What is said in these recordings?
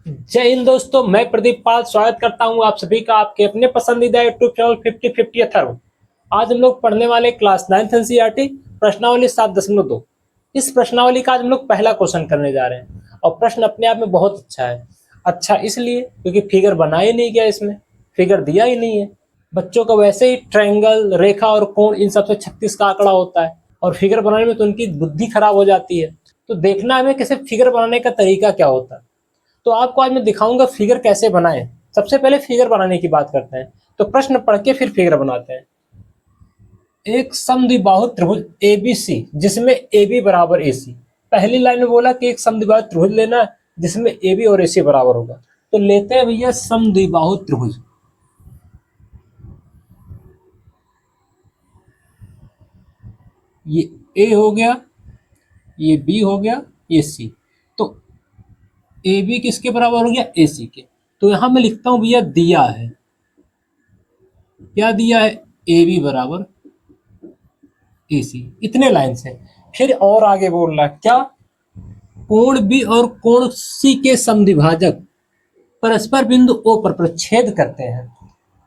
जय हिंद दोस्तों, मैं प्रदीप पाल स्वागत करता हूं आप सभी का आपके अपने पसंदीदा यूट्यूब चैनल 50-50 अथर्व। आज हम लोग पढ़ने वाले क्लास 9th एनसीईआरटी प्रश्नावली 7.2। इस प्रश्नावली का आज हम लोग पहला क्वेश्चन करने जा रहे हैं और प्रश्न अपने आप में बहुत अच्छा है। अच्छा इसलिए क्योंकि फिगर बनाया नहीं गया, इसमें फिगर दिया ही नहीं है। बच्चों को वैसे ही ट्रायंगल, रेखा और कोण इन सबसे 36 का आंकड़ा होता है और फिगर बनाने में तो उनकी बुद्धि खराब हो जाती है। तो देखना हमें कैसे फिगर बनाने का तरीका क्या होता है। तो आपको आज मैं दिखाऊंगा फिगर कैसे बनाएं। सबसे पहले फिगर बनाने की बात करते हैं, तो प्रश्न पढ़ के फिर फिगर बनाते हैं। एक समद्विबाहु त्रिभुज एबीसी जिसमें AB बराबर AC। पहली लाइन में बोला कि एक समद्विबाहु त्रिभुज लेना जिसमें AB और AC बराबर होगा। तो लेते हैं भैया समद्विबाहु त्रिभुज। ये A हो गया, ये B हो गया, ये C। तो AB किसके बराबर हो गया? AC के। तो यहां मैं लिखता हूं भैया दिया है, क्या दिया है? AB बराबर AC। इतने लाइन से फिर और आगे बोल रहा है क्या? कोण B और कोण C के समद्विभाजक परस्पर बिंदु O पर प्रच्छेद करते हैं।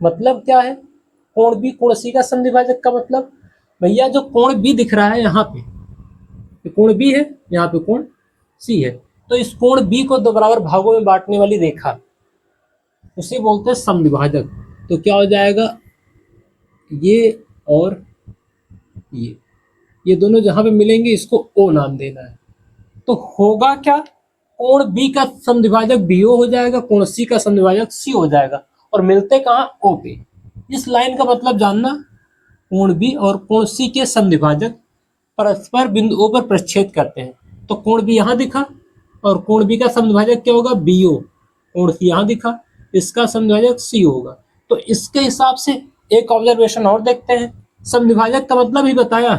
मतलब क्या है? कोण B कोण C का समद्विभाजक का मतलब भैया जो कोण B दिख रहा है यहाँ पे, ये कोण B है, यहाँ पे कोण C है। तो इस कोण B को दो बराबर भागों में बांटने वाली रेखा उसे बोलते हैं समद्विभाजक। तो क्या हो जाएगा? ये और ये दोनों जहां पे मिलेंगे इसको O नाम देना है। तो होगा क्या? कोण B का समद्विभाजक BO हो जाएगा, कोण C का समद्विभाजक C हो जाएगा और मिलते कहाँ? O पे। इस लाइन का मतलब जानना, कोण B और कोण C के समद्विभाजक परस्पर बिंदु O पर प्रच्छेद करते हैं। तो कोण B यहाँ दिखा और कोण B का समद्विभाजक क्या होगा? BO। कोण C यहाँ दिखा, इसका समद्विभाजक C होगा। तो इसके हिसाब से एक ऑब्जर्वेशन और देखते हैं। समद्विभाजक का मतलब ही बताया,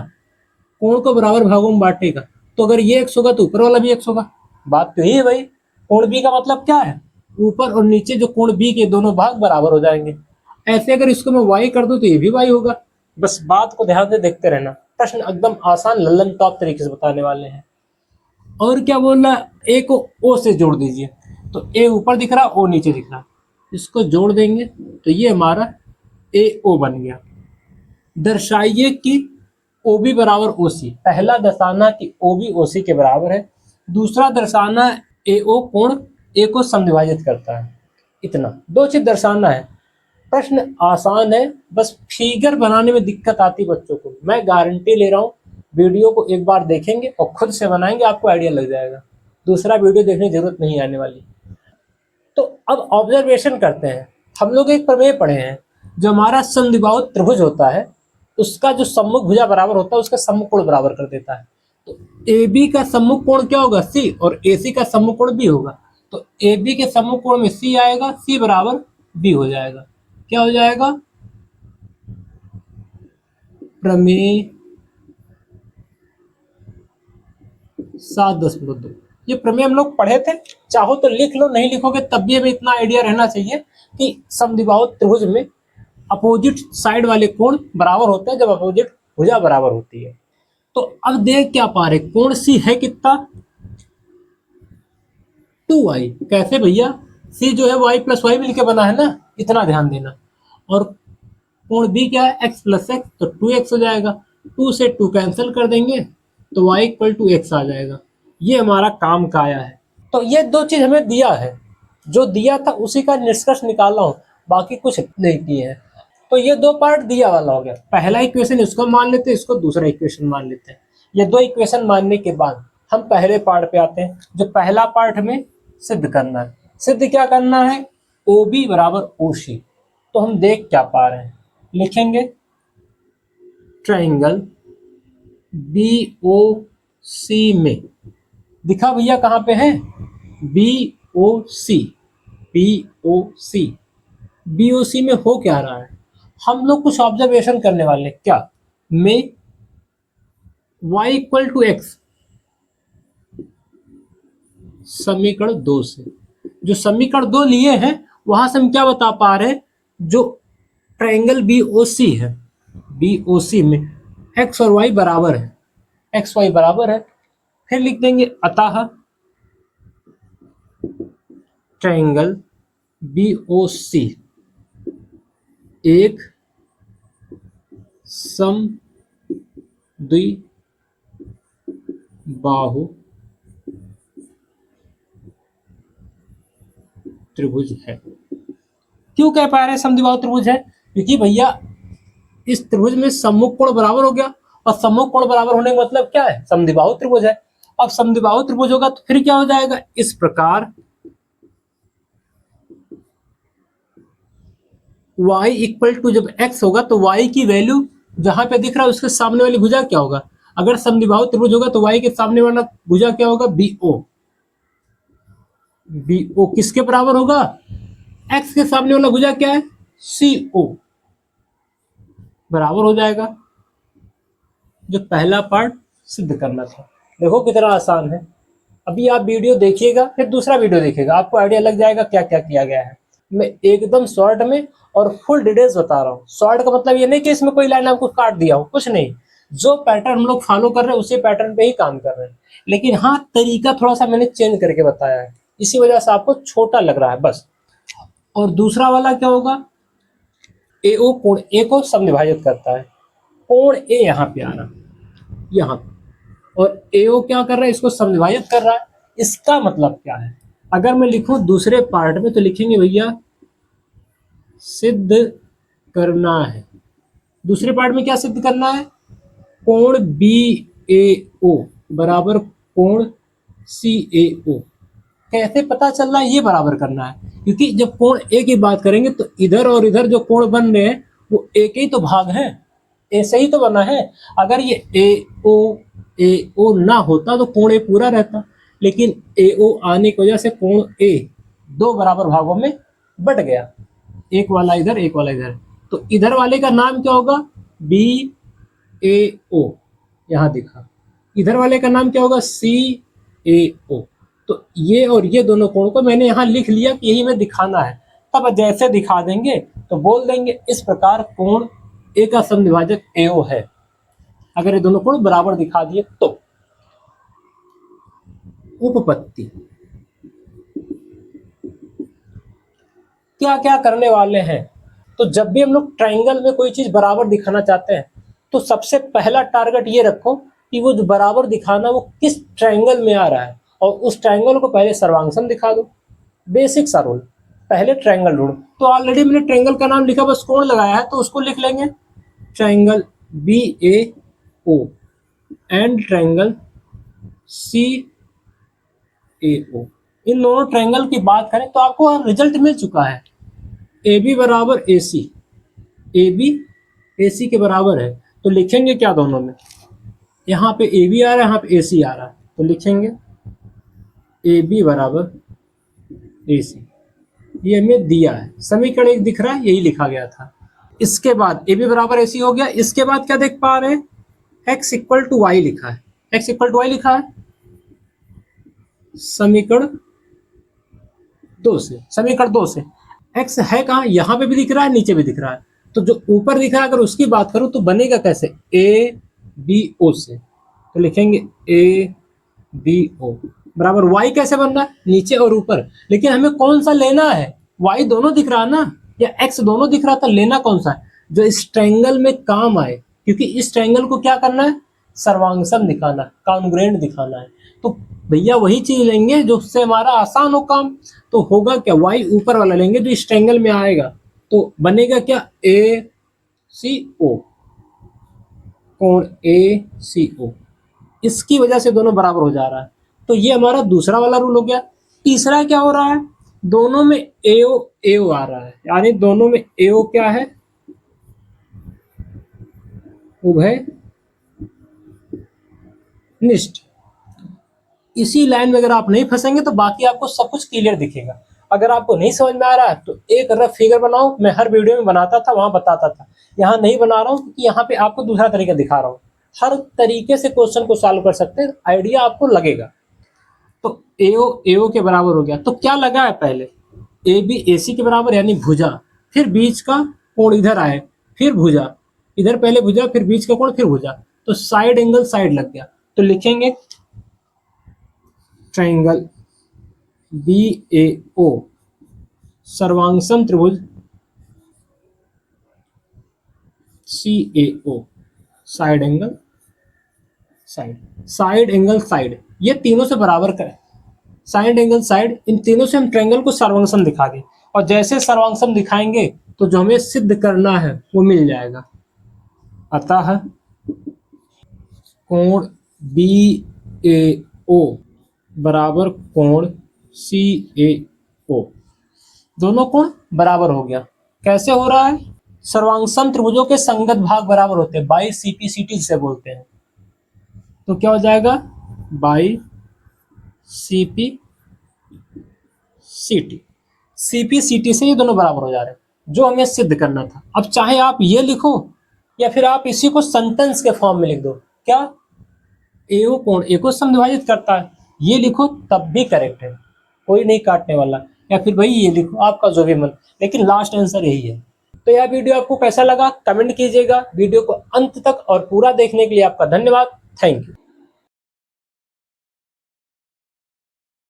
कोण को बराबर भागों में बांटेगा। तो अगर ये x होगा तो ऊपर वाला भी x होगा। बात तो यही है भाई। कोण B का मतलब क्या है? ऊपर और नीचे जो कोण B के दोनों भाग बराबर हो जाएंगे। ऐसे अगर इसको मैं y कर दूं तो ये भी y होगा। बस बात को ध्यान से देखते रहना। प्रश्न एकदम आसान लल्लन टॉप तरीके से बताने वाले हैं। और क्या बोल रहा है? ए को ओ से जोड़ दीजिए। तो ए ऊपर दिख रहा, ओ नीचे दिख रहा, इसको जोड़ देंगे तो ये हमारा ए ओ बन गया। दर्शाइए कि OB बराबर OC। पहला दर्शाना कि OB OC के बराबर है, दूसरा दर्शाना AO कोण A को समद्विभाजित करता है। इतना दो चीज दर्शाना है। प्रश्न आसान है, बस फिगर बनाने में दिक्कत आती बच्चों को। मैं गारंटी ले रहा हूँ, वीडियो को एक बार देखेंगे और खुद से बनाएंगे, आपको आइडिया लग जाएगा। दूसरा वीडियो देखने की जरूरत नहीं आने वाली। तो अब ऑब्जर्वेशन करते हैं। हम लोग एक प्रमेय पढ़े हैं, जो हमारा समद्विबाहु त्रिभुज होता है उसका जो सम्मुख भुजा बराबर होता है उसका सम्मुख कोण बराबर कर देता है। तो AB का सम्मुख कोण क्या होगा? C और AC का सम्मुख कोण B होगा। तो AB के सम्मुख कोण में C आएगा, C बराबर B हो जाएगा। क्या हो जाएगा? प्रमेय 7.2। ये प्रमेय हम लोग पढ़े थे, चाहो तो लिख लो, नहीं लिखोगे तब भी हमें इतना आइडिया रहना चाहिए कि समद्विबाहु त्रिभुज में अपोजिट साइड वाले कोण बराबर होते हैं जब अपोजिट भुजा बराबर होती है। तो अब देख क्या पा रहे, कोण सी है कितना? 2y। कैसे भैया? सी जो है y प्लस वाई मिलकर बना है ना, इतना ध्यान देना। और कोण बी क्या है? x प्लस एक्स, तो 2x हो जाएगा। 2 से 2 कैंसिल कर देंगे तो y इक्वल टू x आ जाएगा। ये हमारा काम का आया है। तो ये दो चीज हमें दिया है, जो दिया था उसी का निष्कर्ष निकाला हूं, बाकी कुछ नहीं किए हैं। तो ये दो पार्ट दिया वाला हो गया। पहला इक्वेशन इसको मान लेते हैं, इसको दूसरा इक्वेशन मान लेते हैं। ये दो इक्वेशन मानने के बाद हम पहले पार्ट पे आते हैं, जो पहला पार्ट हमें सिद्ध करना है। सिद्ध क्या करना है? OB बराबर OC। तो हम देख क्या पा रहे हैं, लिखेंगे ट्राइंगल BOC में, दिखा भैया कहाँ पे है? BOC। BOC BOC में हो क्या रहा है? हम लोग कुछ ऑब्जर्वेशन करने वाले। क्या? में y इक्वल टू एक्स, समीकरण 2 से। जो समीकरण 2 लिए हैं वहां से हम क्या बता पा रहे हैं? जो ट्रायंगल BOC है, BOC में x और y बराबर है, x y बराबर है। फिर लिख देंगे अतः ट्रायंगल BOC एक समद्विबाहु त्रिभुज है। क्यों कह पा रहे हैं समद्विबाहु त्रिभुज है? क्योंकि भैया इस त्रिभुज में सम्मुख कोण बराबर हो गया, और सम्मुख कोण बराबर होने का मतलब क्या है? समद्विबाहु त्रिभुज है। अब समद्विबाहु त्रिभुज होगा तो फिर क्या हो जाएगा? इस प्रकार y इक्वल टू, जब x होगा तो y की वैल्यू जहां पे दिख रहा है उसके सामने वाली भुजा क्या होगा? अगर समद्विबाहु त्रिभुज होगा तो y के सामने वाला भुजा क्या होगा? BO। BO किसके बराबर होगा? x के सामने वाला भुजा क्या है? CO बराबर हो जाएगा। जो पहला पार्ट सिद्ध करना था, देखो कितना आसान है। अभी आप वीडियो देखिएगा, फिर दूसरा वीडियो देखिएगा, आपको आइडिया लग जाएगा क्या क्या किया गया है। मैं एकदम शॉर्ट में और फुल डिटेल्स बता रहा हूँ। शॉर्ट का मतलब ये नहीं कि इसमें कोई लाइन आपको काट दिया हो, कुछ नहीं। जो पैटर्न हम लोग फॉलो कर रहे हैं उसी पैटर्न पे ही काम कर रहे हैं, लेकिन हाँ तरीका थोड़ा सा मैंने चेंज करके बताया है, इसी वजह से आपको छोटा लग रहा है बस। और दूसरा वाला क्या होगा? AO कोण A को समविभाजित करता है। कोण A यहाँ पे आ रहा, यहाँ पे, और AO क्या कर रहा है? इसको समविभाजित कर रहा है। इसका मतलब क्या है? अगर मैं लिखूं दूसरे पार्ट में तो लिखेंगे भैया सिद्ध करना है। दूसरे पार्ट में क्या सिद्ध करना है? कोण BAO बराबर कोण CAO। कैसे पता चल रहा है? ये बराबर करना है, क्योंकि जब कोण A की बात करेंगे तो इधर और इधर जो कोण बन रहे हैं वो A के ही तो भाग हैं, A से ही तो बना है। अगर ये AO ना होता तो कोण A पूरा रहता, लेकिन AO आने की वजह से कोण A दो बराबर भागों में बट गया, एक वाला इधर एक वाला इधर। तो इधर वाले का नाम क्या होगा? BAO, यहाँ दिखा। इधर वाले का नाम क्या होगा? CAO। तो ये और ये दोनों कोण को मैंने यहाँ लिख लिया कि यही में दिखाना है। तब जैसे दिखा देंगे तो बोल देंगे इस प्रकार कोण A का समद्विभाजक AO है, अगर ये दोनों कोण बराबर दिखा दिए तो। उपपत्ति क्या क्या करने वाले हैं? तो जब भी हम लोग ट्रायंगल में कोई चीज बराबर दिखाना चाहते हैं तो सबसे पहला टारगेट ये रखो कि वो जो बराबर दिखाना वो किस ट्रायंगल में आ रहा है, और उस ट्रायंगल को पहले सर्वांगसम दिखा दो। बेसिक सा रूल, पहले ट्रायंगल ढूंढो। तो ऑलरेडी मैंने ट्रायंगल का नाम लिखा, बस कोण लगाया है तो उसको लिख लेंगे triangle BAO and triangle CAO। इन दोनों ट्रायंगल की बात करें तो आपको रिजल्ट मिल चुका है। AB बराबर AC, AB AC के बराबर है, तो लिखेंगे क्या दोनों में? यहाँ पे AB आ रहा है, यहाँ पे AC आ रहा है, तो लिखेंगे AB बराबर AC। ये हमें दिया है, समीकरण एक दिख रहा है, यही लिखा गया था। इसके बाद AB बराबर AC हो गया। इसके बाद क्या देख पा रहे हैं? X इक्वल टू Y लिखा है। X इक्वल टू Y लिखा है समीकरण 2 से। समीकरण 2 से x है कहाँ? यहाँ पे भी दिख रहा है, नीचे भी दिख रहा है। तो जो ऊपर दिख रहा है अगर उसकी बात करूं तो बनेगा कैसे? ABO से। तो लिखेंगे ABO बराबर y कैसे बन रहा है? नीचे और ऊपर। लेकिन हमें कौन सा लेना है? y दोनों दिख रहा है ना, या x दोनों दिख रहा था? लेना कौन सा है? जो इस ट्रायंगल में काम आए, क्योंकि इस ट्रायंगल को क्या करना है? सर्वांगसम दिखाना, कॉन्ग्रुएंट दिखाना है। तो भैया वही चीज लेंगे जो उससे हमारा आसान हो काम। तो होगा क्या? y ऊपर वाला लेंगे जो इस ट्रायंगल में आएगा, तो बनेगा क्या? ACO, कोण ACO। इसकी वजह से दोनों बराबर हो जा रहा है। तो ये हमारा दूसरा वाला रूल हो गया। तीसरा क्या हो रहा है? दोनों में AO आ रहा है, यानी दोनों में AO क्या है? उभय निष्ठ। इसी लाइन में अगर आप नहीं फंसेंगे तो बाकी आपको सब कुछ क्लियर दिखेगा। अगर आपको नहीं समझ में आ रहा है तो एक रफ फिगर बनाओ, मैं हर वीडियो में बनाता था, वहां बताता था। यहाँ नहीं बना रहा हूँ क्योंकि यहाँ पे आपको दूसरा तरीका दिखा रहा हूँ। हर तरीके से क्वेश्चन को सॉल्व कर सकते हैं, आइडिया आपको लगेगा। तो AO के बराबर हो गया, तो क्या लगा है? पहले AB AC के बराबर यानी भुजा, फिर बीच का कोण इधर आए, फिर भुजा, इधर पहले भुजा, फिर बीच का कोण, फिर भुजा, तो साइड एंगल साइड लग गया। तो लिखेंगे ट्रायंगल बी ए ओ सर्वांग त्रिभुज C A O side angle side angle side, ये तीनों से बराबर करें। साइड एंगल साइड, इन तीनों से हम ट्रायंगल को सर्वांग दिखा दें, और जैसे सर्वांग दिखाएंगे तो जो हमें सिद्ध करना है वो मिल जाएगा। अतः कोण बी ए ओ बराबर कोण सी ए ओ, दोनों कोण बराबर हो गया। कैसे हो रहा है? सर्वांग त्रिभुजों के संगत भाग बराबर होते हैं, by C P C T जिसे बोलते हैं। तो क्या हो जाएगा? By C P C T, C P C T से ये दोनों बराबर हो जा रहे हैं, जो हमें सिद्ध करना था। अब चाहे आप ये लिखो या फिर आप इसी को सेंटेंस के फॉर्म में लिख दो, क्या एओ कोण ए को समद्विभाजित करता है, ये लिखो तब भी करेक्ट है, कोई नहीं काटने वाला। या फिर भाई ये लिखो, आपका जो भी मन, लेकिन लास्ट आंसर यही है। तो यह वीडियो आपको कैसा लगा कमेंट कीजिएगा। वीडियो को अंत तक और पूरा देखने के लिए आपका धन्यवाद। Thank you.